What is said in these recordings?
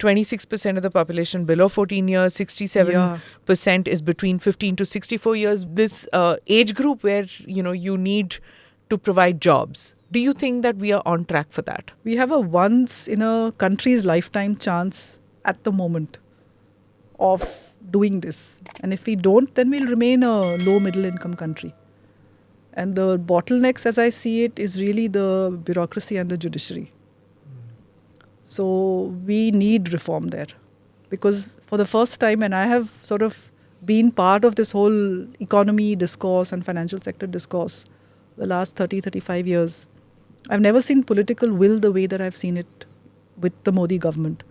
26% of the population below 14 years, 67% is between 15 to 64 years. This age group where, you need to provide jobs. Do you think that we are on track for that? We have a once in a country's lifetime chance at the moment of doing this. And if we don't, then we'll remain a low middle income country. And the bottlenecks, as I see it, is really the bureaucracy and the judiciary. So we need reform there. Because for the first time, and I have sort of been part of this whole economy discourse and financial sector discourse the last 35 years, I've never seen political will the way that I've seen it with the Modi government.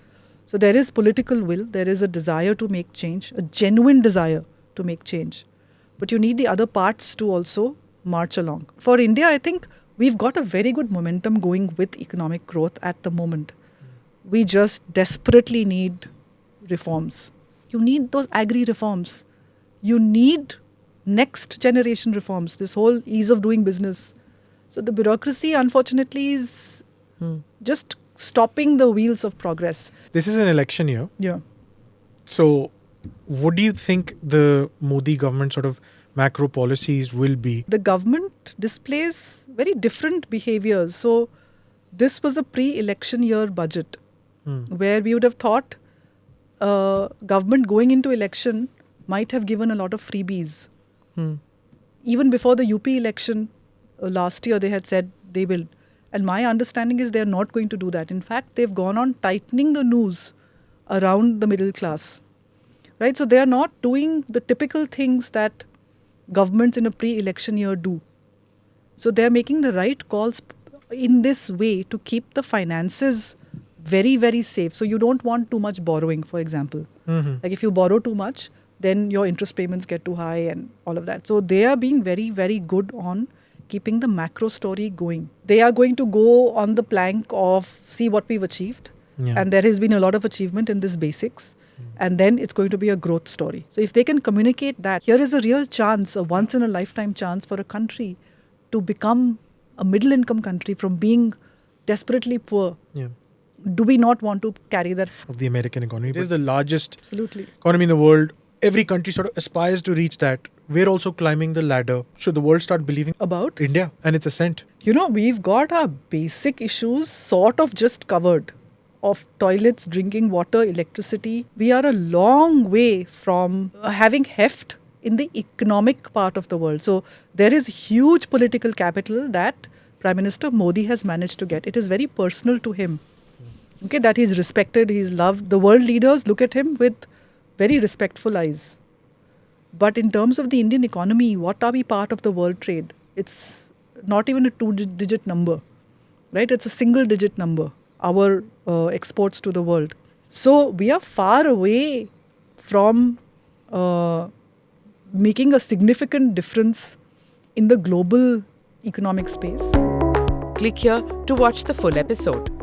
So there is political will, there is a desire to make change, a genuine desire to make change. But you need the other parts to also march along. For India, I think we've got a very good momentum going with economic growth at the moment. We just desperately need reforms. You need those agri reforms. You need next generation reforms, this whole ease of doing business. So the bureaucracy, unfortunately, is just stopping the wheels of progress. This is an election year. Yeah. So what do you think the Modi government sort of macro policies will be? The government displays very different behaviors. So this was a pre-election year budget where we would have thought government going into election might have given a lot of freebies. Even before the UP election last year, they had said they will. And my understanding is they're not going to do that. In fact, they've gone on tightening the noose around the middle class. Right? So they are not doing the typical things that governments in a pre-election year do. So they're making the right calls in this way to keep the finances very, very safe. So you don't want too much borrowing, for example. Like if you borrow too much, then your interest payments get too high and all of that. So they are being very, very good on keeping the macro story going. They are going to go on the plank of see what we've achieved. Yeah. And there has been a lot of achievement in this basics. And then it's going to be a growth story. So if they can communicate that, here is a real chance, a once in a lifetime chance for a country to become a middle income country from being desperately poor. Yeah. Do we not want to carry that? Of the American economy. It is the largest Absolutely. economy in the world. Every country sort of aspires to reach that. We're also climbing the ladder. Should the world start believing about India and its ascent? We've got our basic issues sort of just covered. Of toilets, drinking water, electricity. We are a long way from having heft in the economic part of the world. So there is huge political capital that Prime Minister Modi has managed to get. It is very personal to him. Okay, that he's respected, he's loved. The world leaders look at him with very respectful eyes. But in terms of the Indian economy, what are we part of the world trade? It's not even a two-digit number, right? It's a single-digit number, our exports to the world. So we are far away from making a significant difference in the global economic space. Click here to watch the full episode.